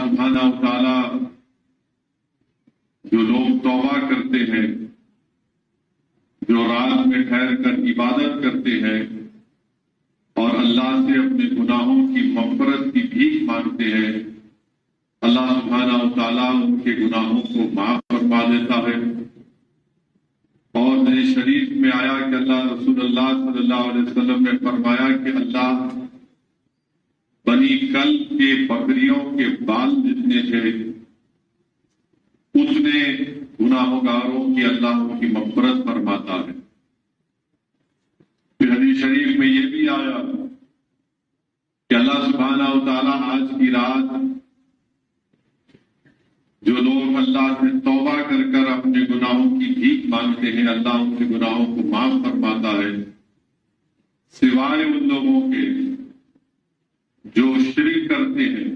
سبحانہ و تعالی جو لوگ توبہ کرتے ہیں، جو رات میں ٹھہر کر عبادت کرتے ہیں اور اللہ سے اپنے گناہوں کی مغفرت کی بھیک مانگتے ہیں، اللہ سبحانہ و تعالیٰ ان کے گناہوں کو معاف فرما دیتا ہے۔ اور حدیث شریف میں آیا کہ اللہ رسول اللہ صلی اللہ علیہ وسلم نے فرمایا کہ اللہ بنی کلب کے بکریوں کے بال جتنے تھے اتنے گناہگاروں کی اللہ ان کی مغفرت فرماتا ہے۔ پھر حدیث شریف میں یہ بھی آیا کہ اللہ سبحانہ و تعالیٰ آج کی رات جو لوگ اللہ سے توبہ کر کر اپنے گناہوں کی بھیک مانگتے ہیں، اللہ ان کے گناہوں کو معاف فرماتا ہے، سوائے ان لوگوں کے جو شرک کرتے ہیں،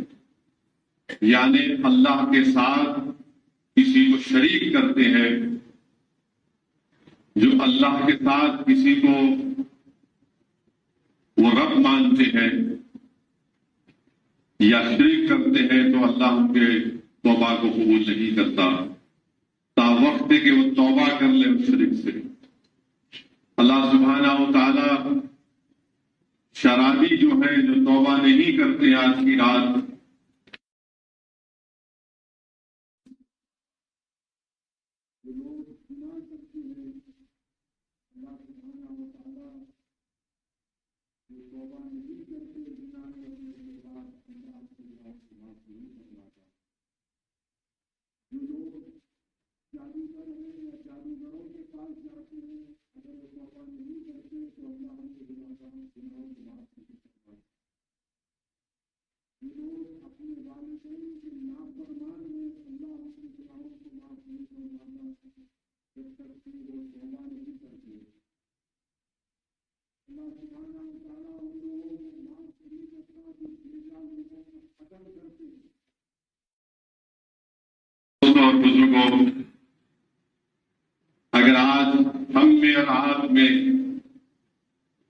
یعنی اللہ کے ساتھ کسی کو شریک کرتے ہیں، جو اللہ کے ساتھ کسی کو وہ رب مانتے ہیں یا شرک کرتے ہیں، تو اللہ ان کے توبہ کو قبول نہیں کرتا تا وقت کہ وہ توبہ کر لے اس شرک سے۔ اللہ سبحانہ و تعالی شرابی جو ہے، جو توبہ نہیں کرتے آج کی رات، اور بزرگوں، اگر آج ہم میں اور آپ میں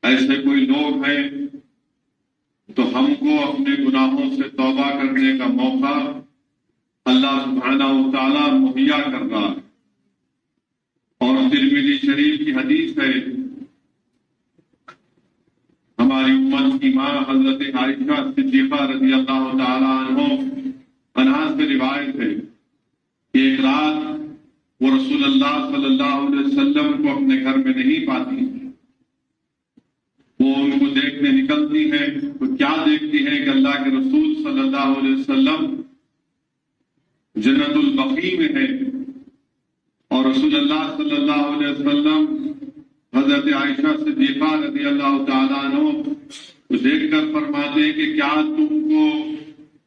ایسے کوئی لوگ ہیں تو ہم کو اپنے گناہوں سے توبہ کرنے کا موقع اللہ سبحانہ و تعالیٰ مہیا کر رہا ہے۔ اور ترمذی شریف کی حدیث ہے، ہماری امت کی ماں حضرت عائشہ صدیقہ رضی اللہ تعالیٰ عنہا سے روایت ہے کہ ایک رات وہ رسول اللہ صلی اللہ علیہ وسلم کو اپنے گھر میں نہیں پاتی، وہ ان کو دیکھنے نکلتی ہیں تو کیا دیکھتی ہیں کہ اللہ کے رسول صلی اللہ علیہ وسلم جنت البقیع میں ہے، اور رسول اللہ صلی اللہ علیہ وسلم حضرت عائشہ صدیقہ رضی اللہ تعالیٰ عنہ کو دیکھ کر فرماتے ہیں کہ کیا تم کو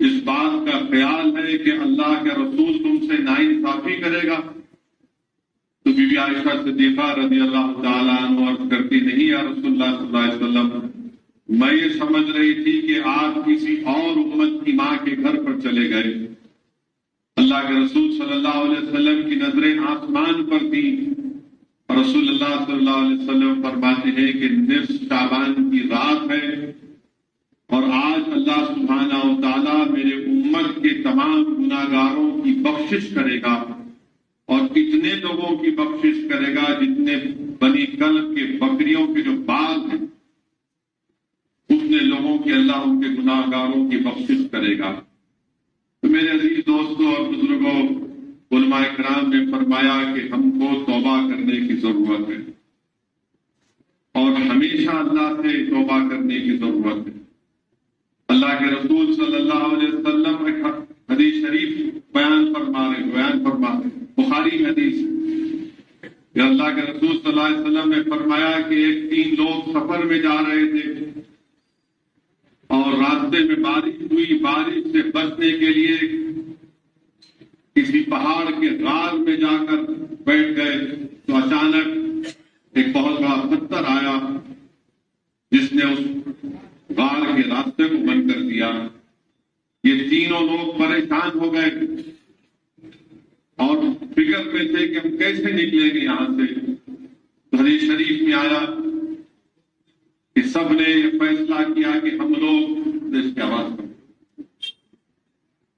اس بات کا خیال ہے کہ اللہ کے رسول تم سے ناانصافی کرے گا؟ تو بی بی عائشہ صدیقہ رضی اللہ تعالیٰ عنہ عرض کرتی، نہیں یا رسول اللہ صلی اللہ علیہ وسلم، میں یہ سمجھ رہی تھی کہ آپ کسی اور امت کی ماں کے گھر پر چلے گئے۔ اللہ کے رسول صلی اللہ علیہ وسلم کی نظریں آسمان پر تھیں، اور رسول اللہ صلی اللہ علیہ وسلم فرماتے ہیں کہ نصف شعبان کی رات ہے، اور آج اللہ سبحانہ و تعالیٰ میرے امت کے تمام گناہگاروں کی بخشش کرے گا، اور اتنے لوگوں کی بخشش کرے گا جتنے بنی کلب کے بکریوں کے جو بال ہیں اتنے لوگوں کی اللہ ان کے گناہگاروں کی بخشش کرے گا۔ تو میرے عزیز دوستوں اور بزرگوں، علماء کرام نے فرمایا کہ ہم کو توبہ کرنے کی ضرورت ہے، اور ہمیشہ اللہ سے توبہ کرنے کی ضرورت ہے۔ اللہ کے رسول صلی اللہ علیہ وسلم ایک حدیث شریف بیان فرما رہے بخاری میں حدیث کہ اللہ کے رسول صلی اللہ علیہ وسلم نے فرمایا کہ ایک 3 لوگ سفر میں جا رہے تھے اور راستے میں بارش ہوئی، بارش سے بچنے کے لیے کسی پہاڑ کے غار میں جا کر بیٹھ گئے تو اچانک ایک بہت بڑا پتھر آیا جس نے اس غار کے راستے کو بند کر دیا۔ یہ تینوں لوگ پریشان ہو گئے اور فکر میں تھے کہ ہم کیسے نکلیں گے یہاں سے۔ حدیث شریف میں آیا کہ سب نے یہ فیصلہ کیا کہ ہم لوگ اس کی آواز کریں،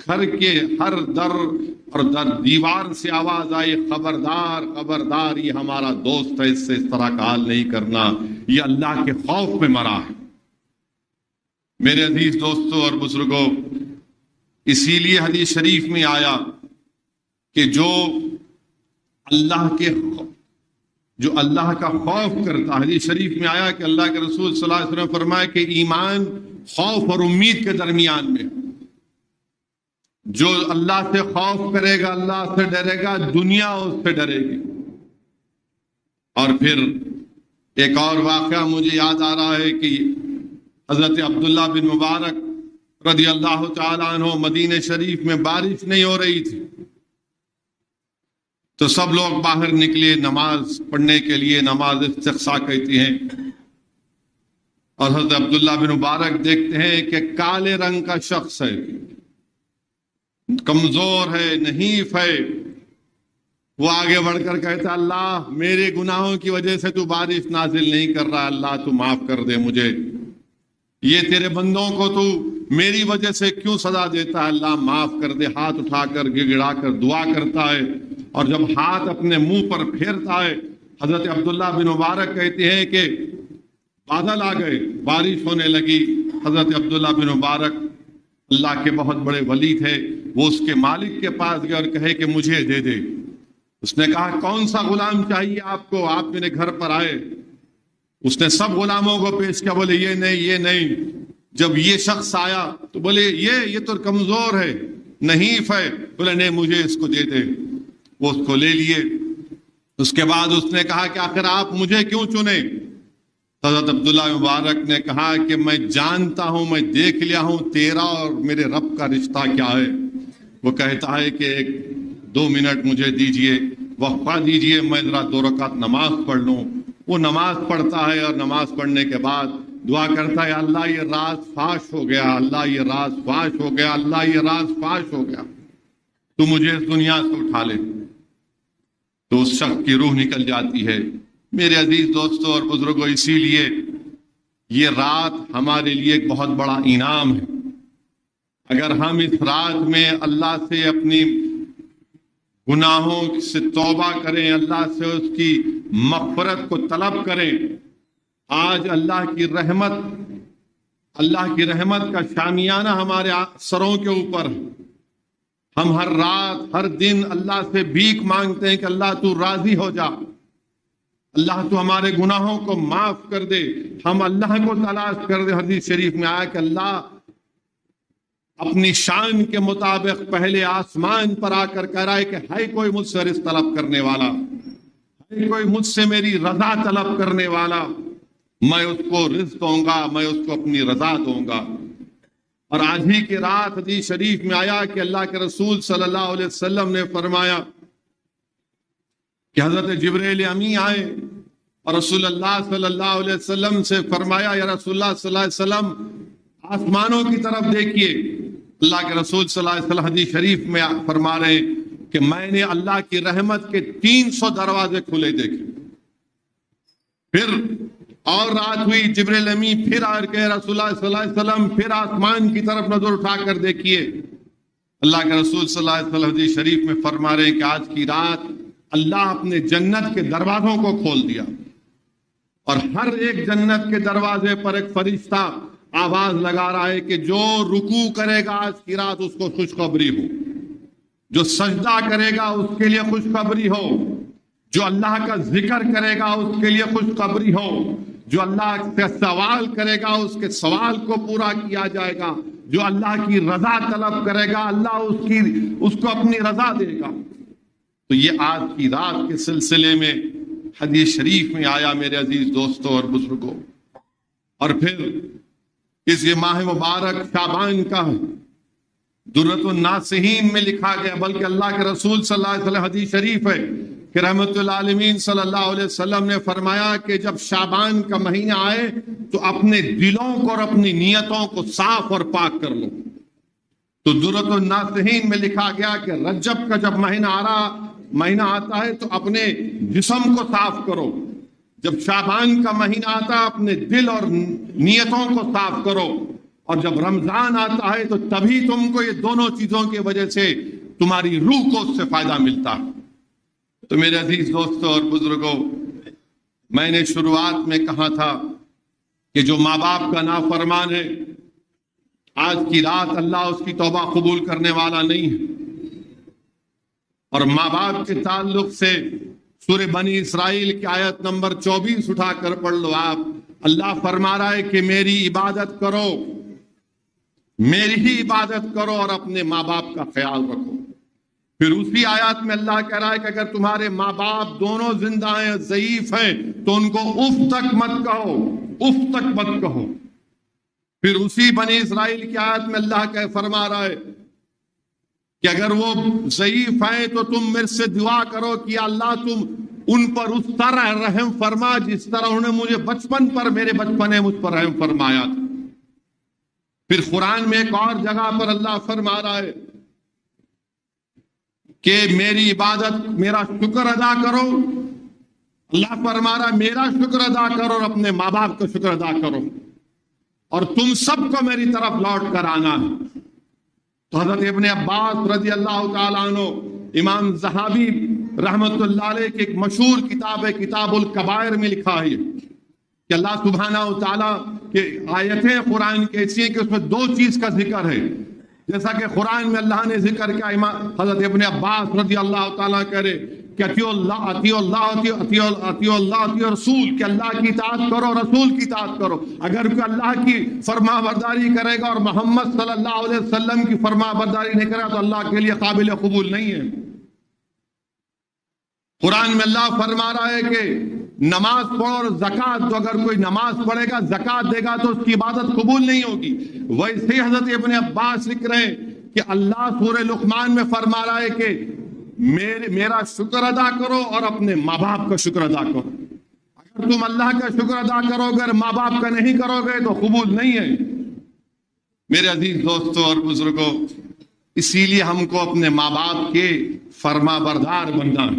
گھر کے ہر در اور دیوار سے آواز آئی خبردار خبردار یہ ہمارا دوست ہے، اس سے اس طرح کا حال نہیں کرنا، یہ اللہ کے خوف میں مرا ہے۔ میرے عزیز دوستوں اور بزرگوں، اسی لیے حدیث شریف میں آیا کہ جو اللہ کا خوف کرتا، حدیث شریف میں آیا کہ اللہ کے رسول صلی اللہ علیہ وسلم فرمائے کہ ایمان خوف اور امید کے درمیان میں، جو اللہ سے خوف کرے گا، اللہ سے ڈرے گا، دنیا اس سے ڈرے گی۔ اور پھر ایک اور واقعہ مجھے یاد آ رہا ہے کہ حضرت عبداللہ بن مبارک رضی اللہ تعالیٰ عنہ، مدینہ شریف میں بارش نہیں ہو رہی تھی تو سب لوگ باہر نکلے نماز پڑھنے کے لیے، نماز استسقاء کہتی ہیں، اور حضرت عبداللہ بن مبارک دیکھتے ہیں کہ کالے رنگ کا شخص ہے، کمزور ہے، نحیف ہے۔ وہ آگے بڑھ کر کہتا اللہ میرے گناہوں کی وجہ سے تو بارش نازل نہیں کر رہا، اللہ تو معاف کر دے مجھے، یہ تیرے بندوں کو تو میری وجہ سے کیوں سزا دیتا ہے، اللہ معاف کر دے۔ ہاتھ اٹھا کر گڑگڑا کر دعا کرتا ہے، اور جب ہاتھ اپنے منہ پر پھیرتا ہے، حضرت عبداللہ بن مبارک کہتے ہیں کہ بادل آ گئے، بارش ہونے لگی۔ حضرت عبداللہ بن مبارک اللہ کے بہت بڑے ولی تھے، وہ اس کے مالک کے پاس گئے اور کہے کہ مجھے دے دے۔ اس نے کہا کون سا غلام چاہیے آپ کو، آپ میرے گھر پر آئے۔ اس نے سب غلاموں کو پیش کیا، بولے یہ نہیں یہ نہیں۔ جب یہ شخص آیا تو بولے یہ تو کمزور ہے، نحیف ہے، بولے نہیں مجھے اس کو دے دے۔ وہ اس کو لے لیے۔ اس کے بعد اس نے کہا کہ آخر آپ مجھے کیوں چنے؟ حضرت عبداللہ مبارک نے کہا کہ میں جانتا ہوں، میں دیکھ لیا ہوں تیرا اور میرے رب کا رشتہ کیا ہے۔ وہ کہتا ہے کہ 2 منٹ مجھے دیجئے، وقفہ دیجئے، میں ذرا 2 رکعت نماز پڑھ لوں۔ وہ نماز پڑھتا ہے، اور نماز پڑھنے کے بعد دعا کرتا ہے اللہ یہ راز فاش ہو گیا، اللہ یہ راز فاش ہو گیا، اللہ یہ راز فاش ہو گیا، تو مجھے اس دنیا سے اٹھا لے۔ تو اس شخص کی روح نکل جاتی ہے۔ میرے عزیز دوستوں اور بزرگوں، اسی لیے یہ رات ہمارے لیے ایک بہت بڑا انعام ہے۔ اگر ہم اس رات میں اللہ سے اپنی گناہوں سے توبہ کریں، اللہ سے اس کی مغفرت کو طلب کریں، آج اللہ کی رحمت کا شامیانہ ہمارے سروں کے اوپر ہے۔ ہم ہر رات ہر دن اللہ سے بھیک مانگتے ہیں کہ اللہ تو راضی ہو جا، اللہ تو ہمارے گناہوں کو معاف کر دے۔ ہم اللہ کو تلاش کر دے۔ حدیث شریف میں آیا کہ اللہ اپنی شان کے مطابق پہلے آسمان پر آ کر کہہ رہا ہے کہ ہے کوئی مجھ سے رزق طلب کرنے والا، ہے کوئی مجھ سے میری رضا طلب کرنے والا، میں اس کو رزق دوں گا، میں اس کو اپنی رضا دوں گا۔ اور آج ہی کی رات حدیث شریف میں آیا کہ اللہ کے رسول صلی اللہ علیہ وسلم نے فرمایا کہ حضرت جبرائیل امی آئے اور رسول اللہ صلی اللہ علیہ وسلم سے فرمایا یا رسول اللہ صلی اللہ علیہ وسلم آسمانوں کی طرف دیکھیے۔ اللہ کے رسول صلی اللہ علیہ وسلم حدیث شریف میں فرما رہے ہیں کہ میں نے اللہ کی رحمت کے 300 دروازے کھلے دیکھے۔ پھر اور رات ہوئی، جبرائیل امی پھر آ کے رسول اللہ صلی اللہ علیہ وسلم پھر آسمان کی طرف نظر اٹھا کر دیکھیے۔ اللہ کے رسول صلی اللہ علیہ وسلم حدیث شریف میں فرما رہے ہیں کہ آج کی رات اللہ اپنے جنت کے دروازوں کو کھول دیا، اور ہر ایک جنت کے دروازے پر ایک فرشتہ آواز لگا رہا ہے کہ جو رکوع کرے گا آج کی رات اس کو خوشخبری ہو، جو سجدہ کرے گا اس کے لیے خوشخبری ہو، جو اللہ کا ذکر کرے گا اس کے لیے خوشخبری ہو، جو اللہ سے سوال کرے گا اس کے سوال کو پورا کیا جائے گا، جو اللہ کی رضا طلب کرے گا اللہ اس کو اپنی رضا دے گا۔ تو یہ آج کی رات کے سلسلے میں حدیث شریف میں آیا میرے عزیز دوستوں اور بزرگوں۔ اور پھر اس یہ ماہ مبارک شعبان کا درۃ الناصحین میں لکھا گیا، بلکہ اللہ کے رسول صلی اللہ علیہ وسلم حدیث شریف ہے کہ رحمت العالمین صلی اللہ علیہ وسلم نے فرمایا کہ جب شعبان کا مہینہ آئے تو اپنے دلوں کو اور اپنی نیتوں کو صاف اور پاک کر لو۔ تو درۃ الناصحین میں لکھا گیا کہ رجب کا جب مہینہ آتا ہے تو اپنے جسم کو صاف کرو، جب شعبان کا مہینہ آتا ہے اپنے دل اور نیتوں کو صاف کرو، اور جب رمضان آتا ہے تو تبھی تم کو یہ دونوں چیزوں کی وجہ سے تمہاری روح کو اس سے فائدہ ملتا. تو میرے عزیز دوستوں اور بزرگوں، میں نے شروعات میں کہا تھا کہ جو ماں باپ کا نافرمان ہے، آج کی رات اللہ اس کی توبہ قبول کرنے والا نہیں ہے. اور ماں باپ کے تعلق سے سورہ بنی اسرائیل کی آیت نمبر 24 اٹھا کر پڑھ لو آپ. اللہ فرما رہا ہے کہ میری عبادت کرو، میری ہی عبادت کرو اور اپنے ماں باپ کا خیال رکھو. پھر اسی آیات میں اللہ کہہ رہا ہے کہ اگر تمہارے ماں باپ دونوں زندہ ہیں، ضعیف ہیں، تو ان کو اف تک مت کہو، اف تک مت کہو. پھر اسی بنی اسرائیل کی آیت میں اللہ کا فرما رہا ہے کہ اگر وہ ضعیف ہیں تو تم میرے سے دعا کرو کہ اللہ تم ان پر اس طرح رحم فرما جس طرح انہوں نے مجھے بچپن پر، میرے بچپن میں مجھ پر رحم فرمایا تھا. پھر قرآن میں ایک اور جگہ پر اللہ فرما رہا ہے کہ میری عبادت، میرا شکر ادا کرو. اللہ فرما رہا ہے میرا شکر ادا کرو اور اپنے ماں باپ کا شکر ادا کرو، اور تم سب کو میری طرف لوٹ کر آنا ہے. تو حضرت ابن عباس رضی اللہ تعالیٰ عنہ، امام زہابی رحمت اللہ علیہ کی ایک مشہور کتاب ہے کتاب الکبائر میں لکھا ہے کہ اللہ سبحانہ و تعالیٰ کے آیتیں قرآن کی ایسی ہیں کہ اس میں دو چیز کا ذکر ہے. جیسا کہ قرآن میں اللہ نے ذکر کیا، حضرت ابن عباس رضی اللہ تعالیٰ کہہ رہے کہ اطیعوا اللہ اطیعوا رسول، کہ اللہ کی اطاعت کرو، رسول کی اطاعت کرو. اگر کوئی اللہ کی فرما برداری کرے گا اور محمد صلی اللہ علیہ وسلم کی فرما برداری نہیں کرے گا تو اللہ کے لیے قابل قبول نہیں ہے. قرآن میں اللہ فرما رہا ہے کہ نماز پڑھو اور زکات دو، اگر کوئی نماز پڑھے گا، زکات دے گا تو اس کی عبادت قبول نہیں ہوگی. ویسے حضرت ابن عباس لکھ رہے ہیں کہ اللہ سورہ لقمان میں فرما رہا ہے کہ میرا شکر ادا کرو اور اپنے ماں باپ کا شکر ادا کرو. اگر تم اللہ کا شکر ادا کرو گے، ماں باپ کا نہیں کرو گے تو قبول نہیں ہے. میرے عزیز دوستوں اور بزرگوں، اسی لیے ہم کو اپنے ماں باپ کے فرما بردار بننا ہے.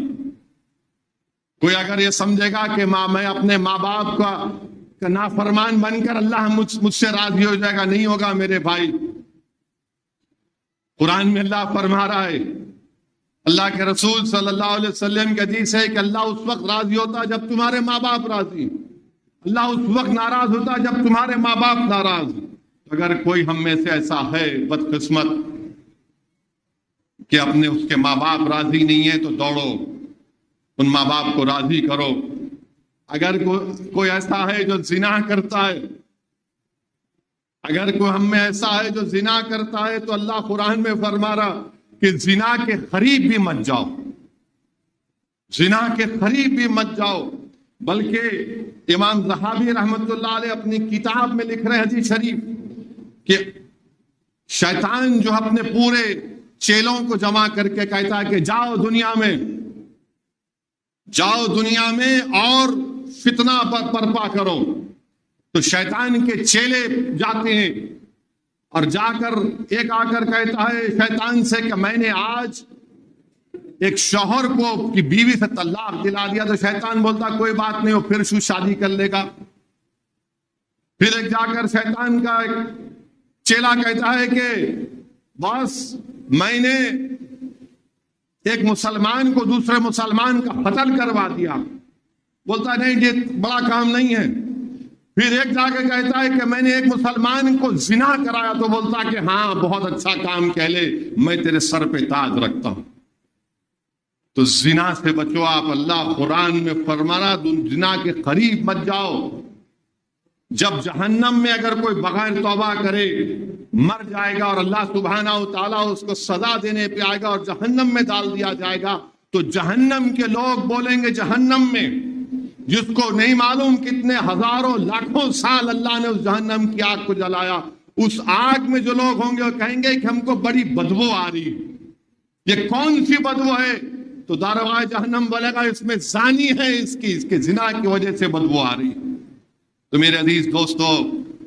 کوئی اگر یہ سمجھے گا کہ میں اپنے ماں باپ کا نافرمان بن کر اللہ مجھ سے راضی ہو جائے گا، نہیں ہوگا میرے بھائی. قرآن میں اللہ فرما رہا ہے، اللہ کے رسول صلی اللہ علیہ وسلم کی حدیث ہے کہ اللہ اس وقت راضی ہوتا جب تمہارے ماں باپ راضی، اللہ اس وقت ناراض ہوتا جب تمہارے ماں باپ ناراض. اگر کوئی ہم میں سے ایسا ہے بدقسمت کہ اپنے اس کے ماں باپ راضی نہیں ہے تو دوڑو، ان ماں باپ کو راضی کرو. اگر کوئی ایسا ہے جو زنا کرتا ہے، اگر کوئی ہم میں ایسا ہے جو زنا کرتا ہے تو اللہ قرآن میں فرما رہا کہ زنا کے قریب بھی مت جاؤ، زنا کے قریب بھی مت جاؤ. بلکہ امام زہابی رحمت اللہ علیہ اپنی کتاب میں لکھ رہے حدیث شریف کہ شیطان جو اپنے پورے چیلوں کو جمع کر کے کہتا ہے کہ جاؤ دنیا میں اور فتنہ برپا کرو. تو شیطان کے چیلے جاتے ہیں اور جا کر ایک آ کر کہتا ہے شیطان سے کہ میں نے آج ایک شوہر کو کی بیوی سے طلاق دلا دیا. تو شیطان بولتا کوئی بات نہیں، وہ پھر شادی کر لے گا. پھر ایک جا کر شیطان کا ایک چیلا کہتا ہے کہ بس میں نے ایک مسلمان کو دوسرے مسلمان کا قتل کروا دیا. بولتا نہیں یہ بڑا کام نہیں ہے. پھر ایک جا کے کہتا ہے کہ میں نے ایک مسلمان کو زنا کرایا. تو بولتا کہ ہاں بہت اچھا کام کہہ لے، میں تیرے سر پہ تاج رکھتا ہوں. تو زنا سے بچو آپ. اللہ قرآن میں فرمانا زنا کے قریب مت جاؤ. جب جہنم میں اگر کوئی بغیر توبہ کرے مر جائے گا اور اللہ سبحانہ و تعالیٰ اس کو سزا دینے پہ آئے گا اور جہنم میں ڈال دیا جائے گا، تو جہنم کے لوگ بولیں گے جہنم میں، جس کو نہیں معلوم کتنے ہزاروں لاکھوں سال اللہ نے اس جہنم کی آگ کو جلایا، اس آگ میں جو لوگ ہوں گے وہ کہیں گے کہ ہم کو بڑی بدبو آ رہی. یہ کون سی بدبو ہے؟ تو داروغ جہنم بولے گا اس میں زانی ہے، اس کے زنا کی وجہ سے بدبو آ رہی. تو میرے عزیز دوستو،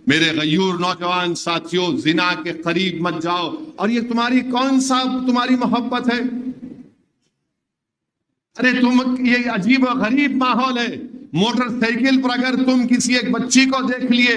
میرے غیور نوجوان ساتھیوں، زنا کے قریب مت جاؤ. اور یہ تمہاری محبت ہے؟ ارے یہ عجیب و غریب ماحول ہے. موٹر سائیکل پر اگر تم کسی ایک بچی کو دیکھ لیے،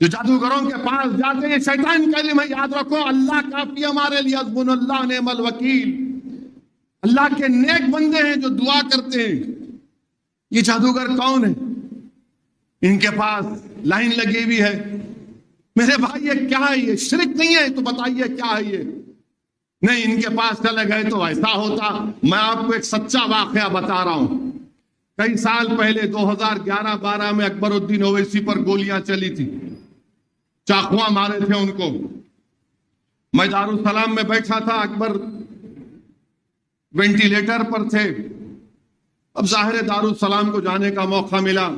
جو جادوگروں کے پاس جاتے ہیں شیطان کا علم ہے، یاد رکھو اللہ کافی ہمارے لیے، حسبنا اللہ نعم الوکیل۔ اللہ کے نیک بندے ہیں جو دعا کرتے ہیں۔ یہ جادوگر کون ہے؟ ان کے پاس لائن لگی ہوئی ہے، میرے بھائی یہ کیا ہے؟ یہ شرک نہیں ہے تو بتائیے کیا ہے یہ؟ نہیں، ان کے پاس چلے گئے تو ایسا ہوتا۔ میں آپ کو ایک سچا واقعہ بتا رہا ہوں۔ کئی سال پہلے 2011-12 میں اکبر الدین اویسی پر گولیاں چلی تھی، چاقواں مارے تھے ان کو۔ میں دارالسلام میں بیٹھا تھا، اکبر وینٹیلیٹر پر تھے۔ اب ظاہر دارالسلام کو جانے کا موقع ملا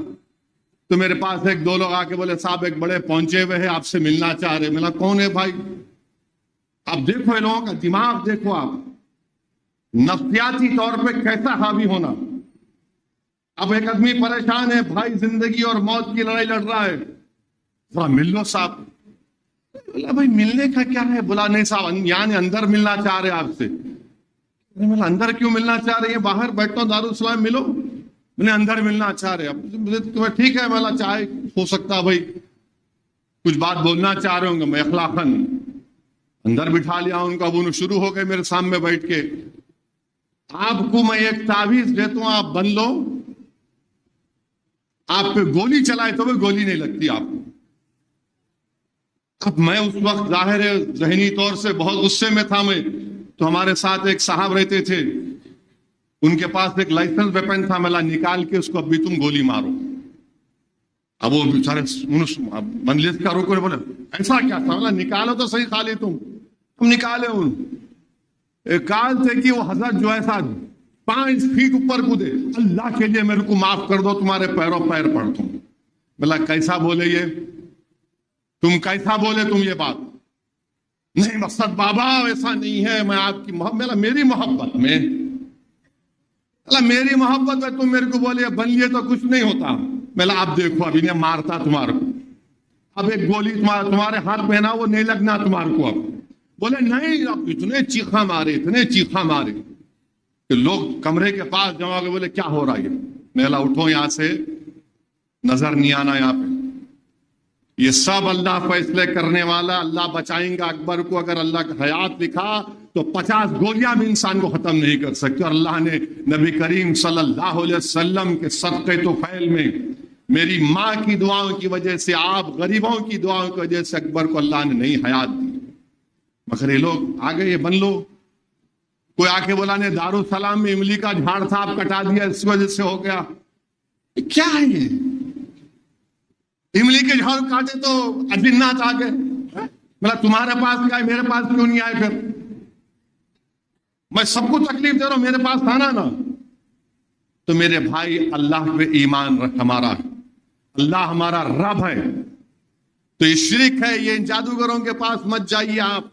تو میرے پاس ایک دو لوگ آ کے بولے صاحب ایک بڑے پہنچے ہوئے ہیں، آپ سے ملنا چاہ رہے۔ ملا کون ہے بھائی؟ اب دیکھو ان لوگوں کا دماغ دیکھو آپ، نفسیاتی طور پہ کیسا حاوی ہونا۔ اب ایک آدمی پریشان ہے، بھائی زندگی اور موت کی لڑائی لڑ رہا ہے، ذرا مل لو صاحب۔ بولا بھائی ملنے کا کیا ہے؟ بولا نہیں صاحب یعنی اندر ملنا چاہ رہے آپ سے۔ بولا اندر کیوں ملنا چاہ رہے ہیں؟ باہر بیٹھتا ہوں دارالسلام، ملو۔ میں نے اندر ملنا چاہ رہے۔ اب ٹھیک ہے، میں چاہے ہو سکتا بھائی کچھ بات بولنا چاہ رہے ہوں گے، میں اخلاقاً اندر بٹھا لیا ان کو۔ اب انہوں شروع ہو گئے میرے سامنے بیٹھ کے، آپ کو میں ایک تعویذ دیتا ہوں، آپ بن لو، آپ پہ گولی چلائے تو بھی گولی نہیں لگتی آپ کو۔ اب میں اس وقت ظاہر ہے ذہنی طور سے بہت غصے میں تھا میں، تو ہمارے ساتھ ایک صاحب رہتے تھے، ان کے پاس ایک لائسنس ویپن تھا، ملا نکال کے اس کو اب بھی تم گولی مارو۔ اب وہ بیچارے منجلس کا روکو، بولے ایسا کیا تھا؟ ملا نکالو تو صحیح خالی تم۔ ہم نکالے ان ایک کال تھے کہ وہ حضرت جو ایسا 5 فیٹ اوپر کودے، اللہ کے لیے میرے کو معاف کر دو، تمہارے پیروں پیر پڑتا ہوں۔ بولا کیسا بولے یہ؟ تم کیسا بولے تم یہ بات؟ نہیں مقصد بابا ایسا نہیں ہے، میں آپ کی محبت، میری محبت میں، میری محبت میں تم میرے کو بولے بن لیے تو کچھ نہیں ہوتا۔ میں آپ دیکھو ابھی نہیں مارتا تمہارے کو، اب ایک گولی تمہارے ہاتھ میں ہے نا، وہ نہیں لگنا تمہارے کو۔ اب بولے نہیں، اب اتنے چیخا مارے، اتنے چیخا مارے کہ لوگ کمرے کے پاس جمع ہو گئے، بولے کیا ہو رہا ہے؟ میں اٹھو یہاں سے، نظر نہیں آنا یہاں پہ۔ یہ سب اللہ فیصلے کرنے والا، اللہ بچائیں گا اکبر کو۔ اگر اللہ کا حیات لکھا تو 50 گولیاں بھی انسان کو ختم نہیں کر سکتی۔ اور اللہ نے نبی کریم صلی اللہ علیہ وسلم کے صدقے طفیل میں، میری ماں کی دعاؤں کی وجہ سے، آپ غریبوں کی دعاؤں کی وجہ سے اکبر کو اللہ نے نئی حیات دی۔ مگر یہ لوگ آگے یہ بن لو، کوئی آ کے بولا نے دارالسلام میں املی کا جھاڑ تھا آپ کٹا دیا، اس وجہ سے ہو گیا۔ کیا ہے یہ؟ املی کے جھاڑ کاٹے تو اجنات آ گئے، مطلب تمہارے پاس کیا ہے، میرے پاس کیوں نہیں آئے؟ پھر میں سب کو تکلیف دے رہا ہوں، میرے پاس آنا نا۔ تو میرے بھائی اللہ پہ ایمان رکھ، ہمارا اللہ ہمارا رب ہے۔ تو یہ شرک ہے، یہ ان جادوگروں کے پاس مت جائیے آپ۔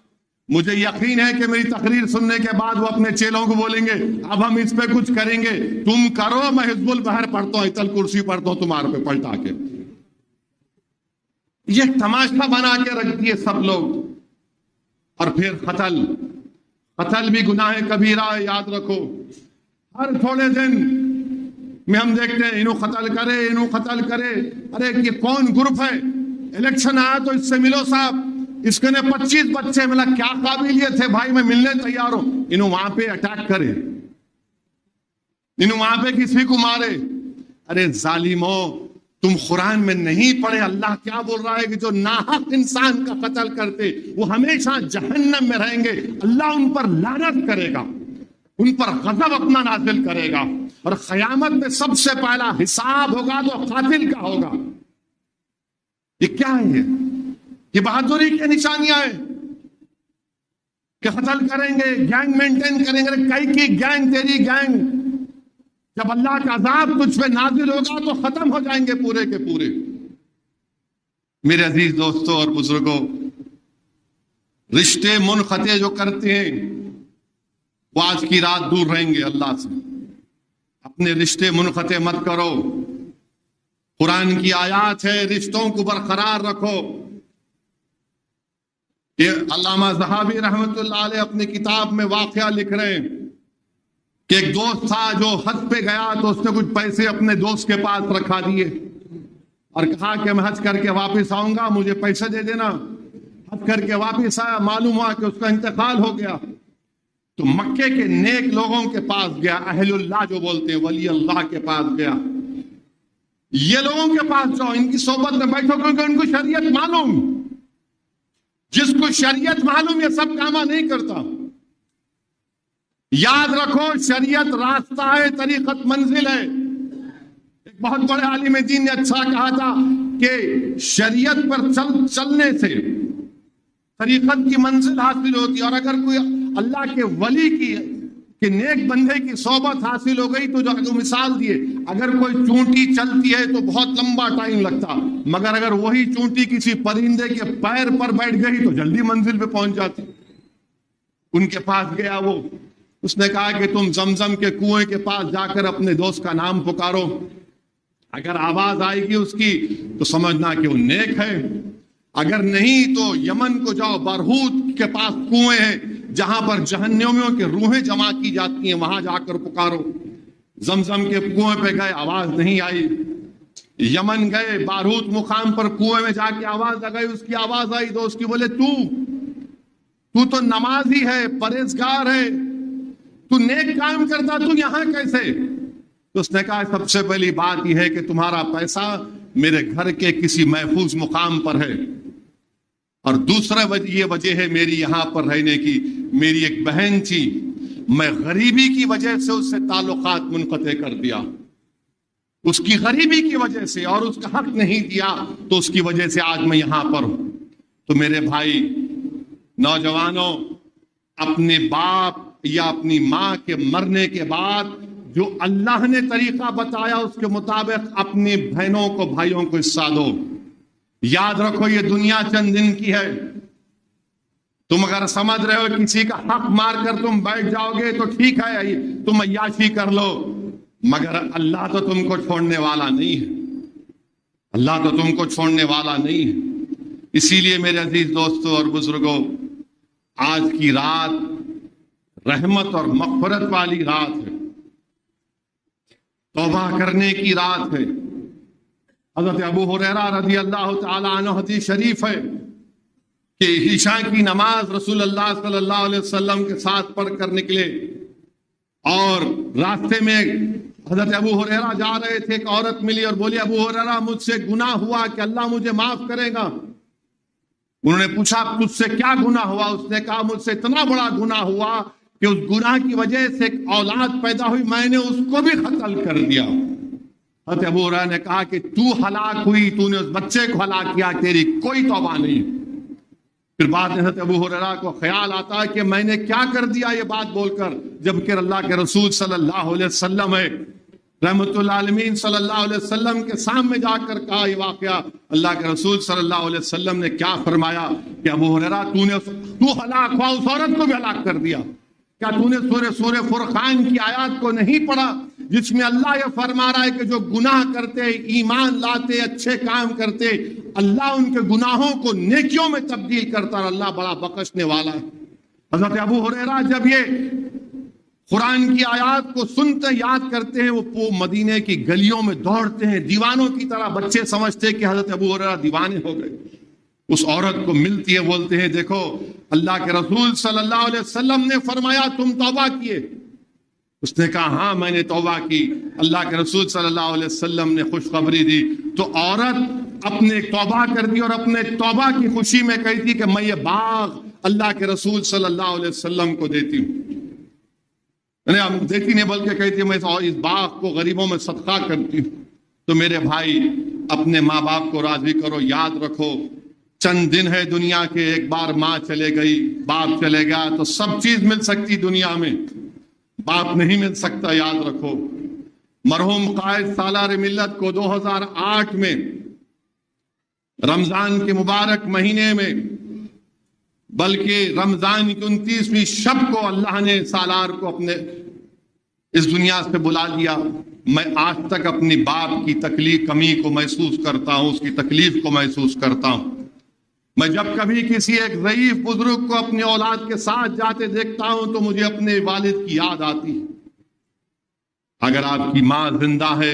مجھے یقین ہے کہ میری تقریر سننے کے بعد وہ اپنے چیلوں کو بولیں گے اب ہم اس پہ کچھ کریں گے، تم کرو، میں حزب البحر پڑھتا ہوں، ایت الکرسی پڑھتا ہوں تمہارے پہ پلٹا کے۔ یہ تماشا بنا کے رکھ دیے سب لوگ۔ اور پھر قتل بھی گناہ کبیرہ ہے، یاد رکھو۔ ہر تھوڑے دن میں ہم دیکھتے ہیں انہوں قتل کرے۔ ارے یہ کون گروپ ہے؟ الیکشن آیا تو اس سے ملو صاحب، اس کے نے 25 بچے، ملا کیا قابلیت ہے بھائی، میں ملنے تیار ہوں۔ انہوں وہاں پہ اٹیک کرے، انہوں وہاں پہ کسی کو مارے۔ ارے ظالموں، تم قرآن میں نہیں پڑھے اللہ کیا بول رہا ہے کہ جو ناحق انسان کا قتل کرتے وہ ہمیشہ جہنم میں رہیں گے، اللہ ان پر لعنت کرے گا، ان پر غضب اپنا نازل کرے گا، اور قیامت میں سب سے پہلا حساب ہوگا تو قاتل کا ہوگا۔ یہ کیا ہے؟ یہ بہادری کی نشانیاں ہیں کہ قتل کریں گے، گینگ مینٹین کریں گے۔ کئی کی گینگ، تیری گینگ، جب اللہ کا عذاب تجھ پہ نازل ہوگا تو ختم ہو جائیں گے پورے کے پورے۔ میرے عزیز دوستوں اور بزرگوں، رشتے منقطع جو کرتے ہیں وہ آج کی رات دور رہیں گے اللہ سے۔ اپنے رشتے منقطع مت کرو، قرآن کی آیات ہے، رشتوں کو برقرار رکھو۔ یہ علامہ ذہابی رحمت اللہ علیہ اپنی کتاب میں واقعہ لکھ رہے ہیں کہ ایک دوست تھا جو حج پہ گیا تو اس نے کچھ پیسے اپنے دوست کے پاس رکھا دیے۔ اور کہا کہ میں حج کر کے واپس آؤں گا، مجھے پیسے دے دینا۔ حج کر کے واپس آیا، معلوم ہوا کہ اس کا انتقال ہو گیا۔ تو مکے کے نیک لوگوں کے پاس گیا، اہل اللہ جو بولتے ہیں، ولی اللہ کے پاس گیا۔ یہ لوگوں کے پاس جاؤ، ان کی صحبت میں بیٹھو، کیونکہ ان کو شریعت معلوم۔ جس کو شریعت معلوم یہ سب کام نہیں کرتا۔ یاد رکھو، شریعت راستہ ہے، طریقت منزل ہے۔ ایک بہت بڑے عالم دین نے اچھا کہا تھا کہ شریعت پر چلنے سے طریقت کی منزل حاصل ہوتی ہے، اور اگر کوئی اللہ کے ولی کی کہ نیک بندے کی صحبت حاصل ہو گئی تو جو مثال دیے، اگر کوئی چونٹی چلتی ہے تو بہت لمبا ٹائم لگتا، مگر اگر وہی چونٹی کسی پرندے کے پیر پر بیٹھ گئی تو جلدی منزل پہ پہنچ جاتی۔ ان کے پاس گیا وہ، اس نے کہا کہ تم زمزم کے کنویں کے پاس جا کر اپنے دوست کا نام پکارو، اگر آواز آئے گی اس کی تو سمجھنا کہ وہ نیک ہے، اگر نہیں تو یمن کو جاؤ، برہوت کے پاس کنویں ہیں جہاں پر جہنمیوں کے روحیں جمع کی جاتی ہیں، وہاں جا کر پکارو۔ زمزم کے کنویں پہ گئے، آواز نہیں آئی۔ یمن گئے، برہوت مقام پر کنویں میں جا کے آواز لگائی، اس کی آواز آئی تو اس کی بولے تو نمازی ہے، پرہیزگار ہے، تو نیک کام کرتا، تو یہاں کیسے؟ تو اس نے کہا سب سے پہلی بات یہ ہے کہ تمہارا پیسہ میرے گھر کے کسی محفوظ مقام پر ہے، اور دوسرا یہ وجہ ہے میری یہاں پر رہنے کی، میری ایک بہن تھی، میں غریبی کی وجہ سے اس سے تعلقات منقطع کر دیا، اس کی غریبی کی وجہ سے، اور اس کا حق نہیں دیا، تو اس کی وجہ سے آج میں یہاں پر ہوں۔ تو میرے بھائی نوجوانوں، اپنے باپ یا اپنی ماں کے مرنے کے بعد جو اللہ نے طریقہ بتایا اس کے مطابق اپنی بہنوں کو، بھائیوں کو حصہ دو۔ یاد رکھو یہ دنیا چند دن کی ہے، تم اگر سمجھ رہے ہو کسی کا حق مار کر تم بیٹھ جاؤ گے تو ٹھیک ہے، تم عیاشی کر لو، مگر اللہ تو تم کو چھوڑنے والا نہیں ہے، اللہ تو تم کو چھوڑنے والا نہیں ہے۔ اسی لیے میرے عزیز دوستوں اور بزرگوں، آج کی رات رحمت اور مغفرت والی رات ہے، توبہ کرنے کی رات ہے۔ حضرت ابو ہریرہ رضی اللہ تعالی عنہ حدیث شریف ہے کہ عشاء کی نماز رسول اللہ صلی اللہ علیہ وسلم کے ساتھ پڑھ کر نکلے، اور راستے میں حضرت ابو ہریرہ جا رہے تھے، ایک عورت ملی اور بولی ابو ہریرہ مجھ سے گناہ ہوا کہ اللہ مجھے معاف کرے گا۔ انہوں نے پوچھا تجھ سے کیا گناہ ہوا؟ اس نے کہا مجھ سے اتنا بڑا گناہ ہوا کہ اس گناہ کی وجہ سے ایک اولاد پیدا ہوئی، میں نے اس کو بھی قتل کر دیا۔ حضرت ابو ہریرہ نے کہا کہ تو ہلاک ہوئی، تو نے اس بچے کو ہلاک کیا، تیری کوئی توبہ نہیں۔ پھر بعد میں حضرت ابو ہریرہ کو خیال آتا ہے کہ میں نے کیا کر دیا یہ بات بول کر، جبکہ اللہ کے رسول صلی اللہ علیہ وسلم ہے رحمت اللہ عالمین صلی اللہ علیہ وسلم کے سامنے جا کر کہا یہ واقعہ، اللہ کے رسول صلی اللہ علیہ وسلم نے کیا فرمایا کہ ابو ہریرہ تو ہلاک ہوا، اس عورت کو بھی ہلاک کر دیا۔ کیا تو نے سورہ فرقان کی آیات کو نہیں پڑھا جس میں اللہ یہ فرما رہا ہے کہ جو گناہ کرتے، ایمان لاتے، اچھے کام کرتے، اللہ ان کے گناہوں کو نیکیوں میں تبدیل کرتا، اور اللہ بڑا بخشنے والا ہے۔ حضرت ابو ہریرہ جب یہ قرآن کی آیات کو سنتے یاد کرتے ہیں، وہ مدینے کی گلیوں میں دوڑتے ہیں دیوانوں کی طرح، بچے سمجھتے کہ حضرت ابو ہریرہ دیوانے ہو گئے۔ اس عورت کو ملتی ہے، بولتے ہیں دیکھو اللہ کے رسول صلی اللہ علیہ وسلم نے فرمایا تم توبہ کیے؟ اس نے کہا ہاں میں نے توبہ کی، اللہ کے رسول صلی اللہ علیہ وسلم نے خوشخبری دی۔ تو عورت اپنے توبہ کر دی، اور اپنے توبہ کی خوشی میں کہی تھی کہ میں یہ باغ اللہ کے رسول صلی اللہ علیہ وسلم کو دیتی ہوں، دیتی نہیں بلکہ کہتی میں اس باغ کو غریبوں میں صدقہ کرتی ہوں۔ تو میرے بھائی اپنے ماں باپ کو راضی کرو، یاد رکھو چند دن ہے دنیا کے، ایک بار ماں چلے گئی، باپ چلے گیا تو سب چیز مل سکتی دنیا میں، باپ نہیں مل سکتا، یاد رکھو۔ مرحوم قائد سالار ملت کو 2008 میں رمضان کے مبارک مہینے میں، بلکہ رمضان کی 29ویں شب کو اللہ نے سالار کو اپنے اس دنیا سے بلا لیا۔ میں آج تک اپنی باپ کی تکلیف کمی کو محسوس کرتا ہوں، اس کی تکلیف کو محسوس کرتا ہوں۔ میں جب کبھی کسی ایک ضعیف بزرگ کو اپنی اولاد کے ساتھ جاتے دیکھتا ہوں تو مجھے اپنے والد کی یاد آتی ہے۔ اگر آپ کی ماں زندہ ہے،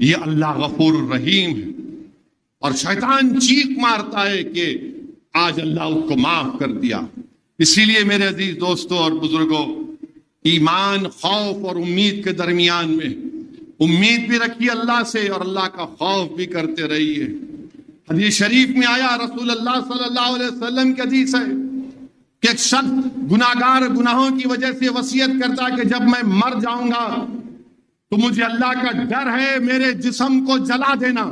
یہ اللہ غفور الرحیم ہے، اور شیطان چیخ مارتا ہے کہ آج اللہ اس کو معاف کر دیا۔ اسی لیے میرے عزیز دوستوں اور بزرگوں، ایمان، خوف اور امید کے درمیان میں امید بھی رکھیے اللہ سے اور اللہ کا خوف بھی کرتے رہیے۔ حدیث شریف میں آیا، رسول اللہ صلی اللہ علیہ وسلم کی حدیث ہے کہ ایک شخص گناہگار گناہوں کی وجہ سے وصیت کرتا کہ جب میں مر جاؤں گا تو مجھے اللہ کا ڈر ہے میرے جسم کو جلا دینا،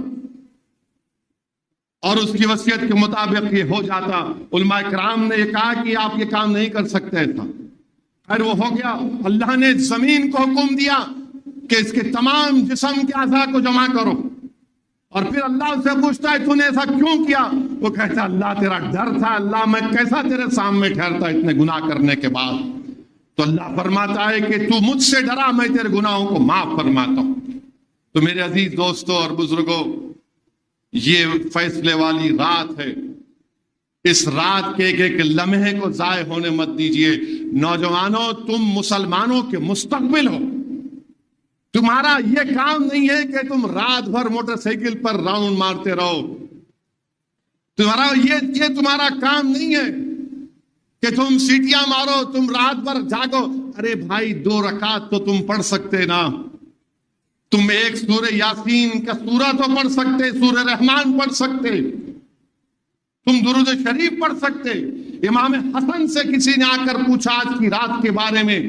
اور اس کی وصیت کے مطابق یہ ہو جاتا۔ علماء کرام نے یہ کہا کہ آپ یہ کام نہیں کر سکتے تھا، پھر وہ ہو گیا۔ اللہ نے زمین کو حکم دیا کہ اس کے تمام جسم کے اعضاء کو جمع کرو، اور پھر اللہ سے پوچھتا ہے تو نے ایسا کیوں کیا؟ وہ کہتا ہے اللہ تیرا ڈر تھا، اللہ میں کیسا تیرے سامنے ٹھہرتا اتنے گناہ کرنے کے بعد؟ تو اللہ فرماتا ہے کہ تو مجھ سے ڈرا، میں تیرے گناہوں کو معاف فرماتا ہوں۔ تو میرے عزیز دوستوں اور بزرگوں، یہ فیصلے والی رات ہے، اس رات کے ایک لمحے کو ضائع ہونے مت دیجئے۔ نوجوانوں، تم مسلمانوں کے مستقبل ہو، تمہارا یہ کام نہیں ہے کہ تم رات بھر موٹر سائیکل پر راؤنڈ مارتے رہو، یہ تمہارا کام نہیں ہے کہ تم سیٹیاں مارو، تم رات بھر جاگو۔ ارے بھائی، 2 رکعت تو تم پڑھ سکتے نا، تم ایک سورہ یاسین کا سورہ تو پڑھ سکتے، سورہ رحمان پڑھ سکتے، تم درود شریف پڑھ سکتے۔ امام حسن سے کسی نے آ کر پوچھا آج کی رات کے بارے میں،